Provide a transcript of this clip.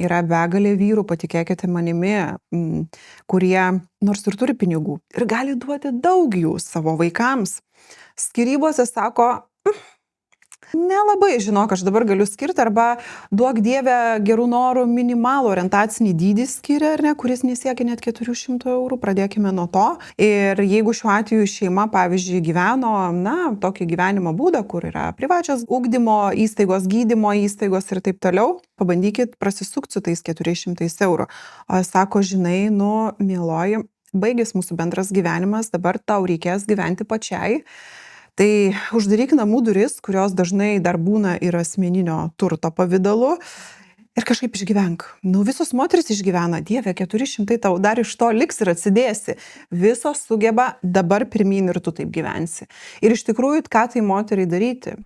Yra begalė vyrų, patikėkite manimi, kurie nors ir turi pinigų ir gali duoti daug jų savo vaikams. Skyrybose sako, nelabai žinok, aš dabar galiu skirti, arba duok Dieve gerų norų minimalų orientacinį dydį skiria, ar ne, kuris nesiekia net 400 eurų, pradėkime nuo to. Ir jeigu šiuo atveju šeima, pavyzdžiui, gyveno, tokį gyvenimo būdą, kur yra privačios ugdymo įstaigos, gydymo įstaigos ir taip toliau, pabandykit prasisukti su tais 400 eurų. O sako, žinai, mieloji, baigės mūsų bendras gyvenimas, dabar tau reikės gyventi pačiai. Tai uždaryk namų duris, kurios dažnai dar būna ir asmeninio turto pavidalu, ir kažkaip išgyvenk. Visos moteris išgyvena, Dieve, 400 tau dar iš to liks ir atsidėsi. Visos sugeba, dabar pirmyn ir tu taip gyvensi. Ir iš tikrųjų, ką tai moteriai daryti?